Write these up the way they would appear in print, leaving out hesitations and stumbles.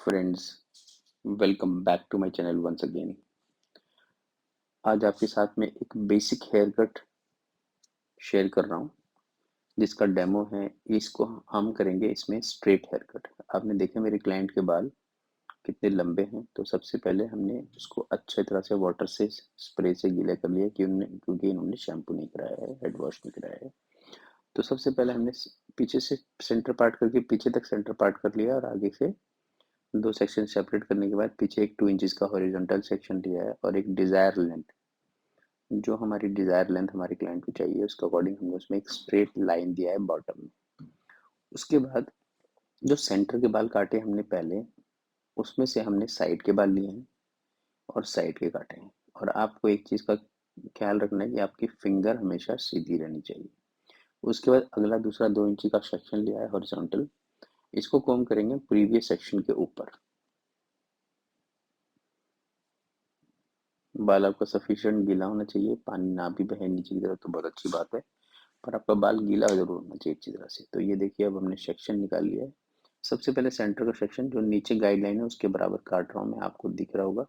Friends, welcome back to my channel once again. आज आपके साथ में एक बेसिक हेयर कट शेयर कर रहा हूँ जिसका डेमो है। इसको हम करेंगे इसमें स्ट्रेट हेयर कट। आपने देखा मेरे क्लाइंट के बाल कितने लंबे हैं। तो सबसे पहले हमने उसको अच्छे तरह से वाटर से स्प्रे से गीला कर लिया क्योंकि इन्होंने शैम्पू नहीं कराया है, हेड वॉश नहीं कराया है। तो सबसे पहले हमने पीछे से सेंटर पार्ट करके पीछे तक सेंटर पार्ट कर लिया और आगे से दो सेक्शन सेपरेट करने के बाद पीछे एक 2 इंच का हॉरिजॉन्टल सेक्शन लिया है और एक डिजायर लेंथ, जो हमारी डिजायर लेंथ हमारे क्लाइंट को चाहिए उसके अकॉर्डिंग हमने उसमें एक स्ट्रेट लाइन दिया है बॉटम में। उसके बाद जो सेंटर के बाल काटे हमने पहले, उसमें से हमने साइड के बाल लिए हैं और साइड के काटे हैं। और आपको एक चीज़ का ख्याल रखना है कि आपकी फिंगर हमेशा सीधी रहनी चाहिए। उसके बाद अगला दूसरा 2 इंची का सेक्शन लिया है हॉरिजॉन्टल। इसको कॉम्ब करेंगे प्रीवियस सेक्शन के ऊपर। बाल आपका सफिशिएंट गीला होना चाहिए, पानी ना भी बहे नीचे की तरफ तो बहुत अच्छी बात है, पर आपका बाल गीला जरूर होना चाहिए अच्छी तरह से। तो ये देखिए अब हमने सेक्शन निकाल लिया है। सबसे पहले सेंटर का सेक्शन जो नीचे गाइडलाइन है उसके बराबर काट रहा हूँ मैं, आपको दिख रहा होगा।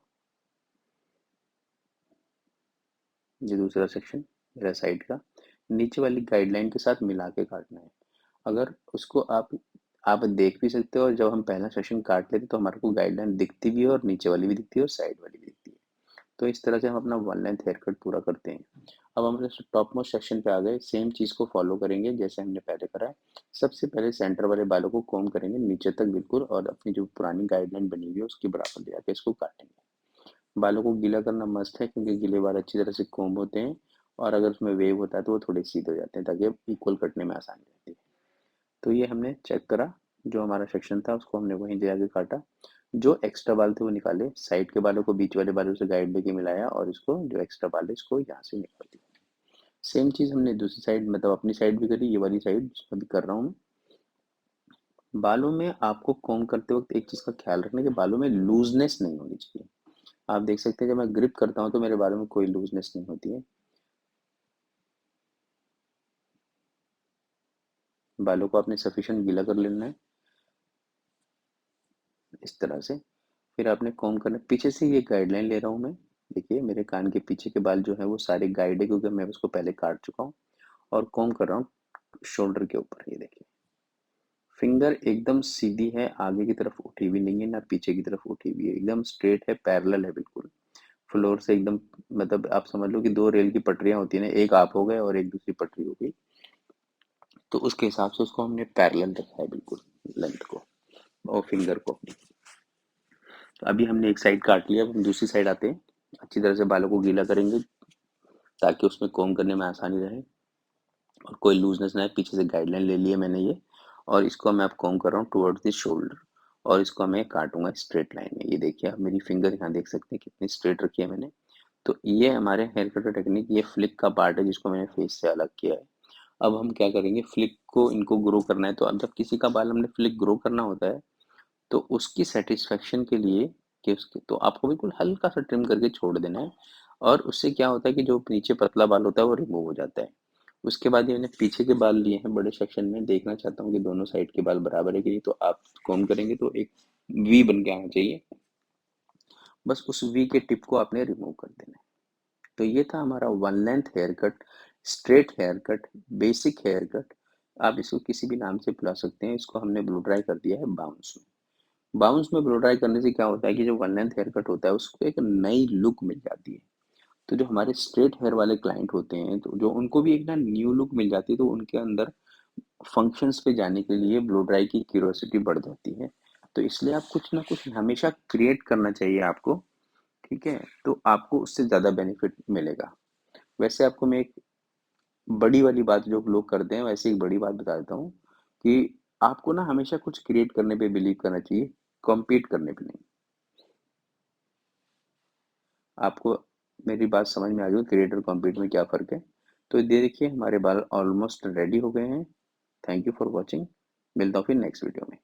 ये दूसरा सेक्शन मेरा साइड का नीचे वाली गाइडलाइन के साथ मिला के काटना है। अगर उसको आप देख भी सकते हो, और जब हम पहला सेक्शन काट लेते तो हमारे को गाइडलाइन दिखती भी है और नीचे वाली भी दिखती है और साइड वाली भी दिखती है। तो इस तरह से हम अपना वन लेंथ हेयर कट पूरा करते हैं। अब हम टॉप मोस्ट सेक्शन पे आ गए, सेम चीज़ को फॉलो करेंगे जैसे हमने पहले करा है। सबसे पहले सेंटर वाले बालों को कॉम्ब करेंगे नीचे तक बिल्कुल, और अपनी जो पुरानी गाइडलाइन बनी हुई है उसके बराबर ले आके इसको काटेंगे। बालों को गीला करना मस्ट है क्योंकि गीले बाल अच्छी तरह से कॉम्ब होते हैं, और अगर उसमें वेव होता है तो वो थोड़े सीधे हो जाते हैं ताकि इक्वल कटने में आसानी रहती है। तो ये हमने चेक करा, जो हमारा सेक्शन था उसको हमने वहीं ले आके काटा। जो एक्स्ट्रा बाल थे वो निकाले, साइड के बालों को बीच वाले बालों से गाइड लेके मिलाया और इसको जो एक्स्ट्रा बाल है इसको यहाँ से निकाल दिया। सेम चीज़ हमने दूसरी साइड मतलब अपनी साइड भी करी, ये वाली साइड अभी कर रहा हूँ मैं। बालों में आपको कॉम्ब करते वक्त एक चीज़ का ख्याल रखना कि बालों में लूजनेस नहीं होनी चाहिए। आप देख सकते हैं जब मैं ग्रिप करता हूँ तो मेरे बालों में कोई लूजनेस नहीं होती है। बालों को आपने सफिशिएंट गीला कर लेना है इस तरह से। फिर आपने कॉम्ब करना, पीछे से ये गाइडलाइन ले रहा हूँ मैं। देखिए मेरे कान के पीछे के बाल जो है वो सारे गाइड है क्योंकि मैं उसको पहले काट चुका हूँ। और कॉम्ब कर रहा हूँ शोल्डर के ऊपर। ये देखिए फिंगर एकदम सीधी है, आगे की तरफ उठी हुई नहीं है ना पीछे की तरफ उठी हुई है, एकदम स्ट्रेट है, पैरेलल है बिल्कुल फ्लोर से एकदम। मतलब आप समझ लो कि दो रेल की पटरियां होती है ना, एक आप हो गए और एक दूसरी पटरी हो गई। तो उसके हिसाब से उसको हमने पैरेलल रखा है बिल्कुल, लेंथ को और फिंगर को। तो अभी हमने एक साइड काट लिया, अब हम दूसरी साइड आते हैं। अच्छी तरह से बालों को गीला करेंगे ताकि उसमें कोम करने में आसानी रहे और कोई लूजनेस ना आए। पीछे से गाइडलाइन ले लिए मैंने ये, और इसको मैं अब कोम कर रहा हूँ टुवर्ड्स द शोल्डर, और इसको मैं काटूंगा स्ट्रेट लाइन में। ये देखिए आप मेरी फिंगर यहाँ देख सकते हैं कितनी स्ट्रेट रखी है मैंने। तो ये हमारे हेयर कटर टेक्निक, ये फ्लिक का पार्ट है जिसको मैंने फेस से अलग किया है। अब हम क्या करेंगे, फ्लिक को इनको ग्रो करना है। तो अब जब किसी का बाल हमने फ्लिक ग्रो करना होता है तो उसकी सेटिस्फेक्शन के लिए कि उसके तो आपको बिल्कुल हल्का सा ट्रिम करके छोड़ देना है। और उससे क्या होता है कि जो नीचे पतला बाल होता है वो रिमूव हो जाता है। उसके बाद ये मैंने पीछे के बाल लिए हैं बड़े सेक्शन में, देखना चाहता हूँ कि दोनों साइड के बाल बराबर है कि नहीं। तो आप कॉम्ब करेंगे तो एक वी बन के आना चाहिए, बस उस वी के टिप को आपने रिमूव कर देना है। तो ये था हमारा one length hair cut, straight hair cut, basic hair cut. आप इसको किसी भी नाम से बुला सकते हैं। इसको हमने ब्लो ड्राई कर दिया है बाउंस में। बाउंस में ब्लो ड्राई करने से क्या होता है कि जो वन लेंथ हेयर कट होता है उसको एक नई लुक मिल जाती है। तो जो हमारे स्ट्रेट हेयर वाले क्लाइंट होते हैं तो जो उनको भी एक ना न्यू लुक मिल जाती है, तो उनके अंदर फंक्शंस पे जाने के लिए ब्लो ड्राई की क्यूरोसिटी बढ़ जाती है। तो इसलिए आप कुछ ना कुछ हमेशा क्रिएट करना चाहिए आपको, ठीक है। तो आपको उससे ज़्यादा बेनिफिट मिलेगा। वैसे आपको मैं एक बड़ी वाली बात जो लोग करते हैं वैसे एक बड़ी बात बता देता हूँ कि आपको ना हमेशा कुछ क्रिएट करने पे बिलीव करना चाहिए, कॉम्पीट करने पे नहीं। आपको मेरी बात समझ में आ गई क्रिएट और कॉम्पीट में क्या फ़र्क है। तो ये देखिए हमारे बाल ऑलमोस्ट रेडी हो गए हैं। Thank you for watching. मिलता हूँ फिर नेक्स्ट वीडियो में।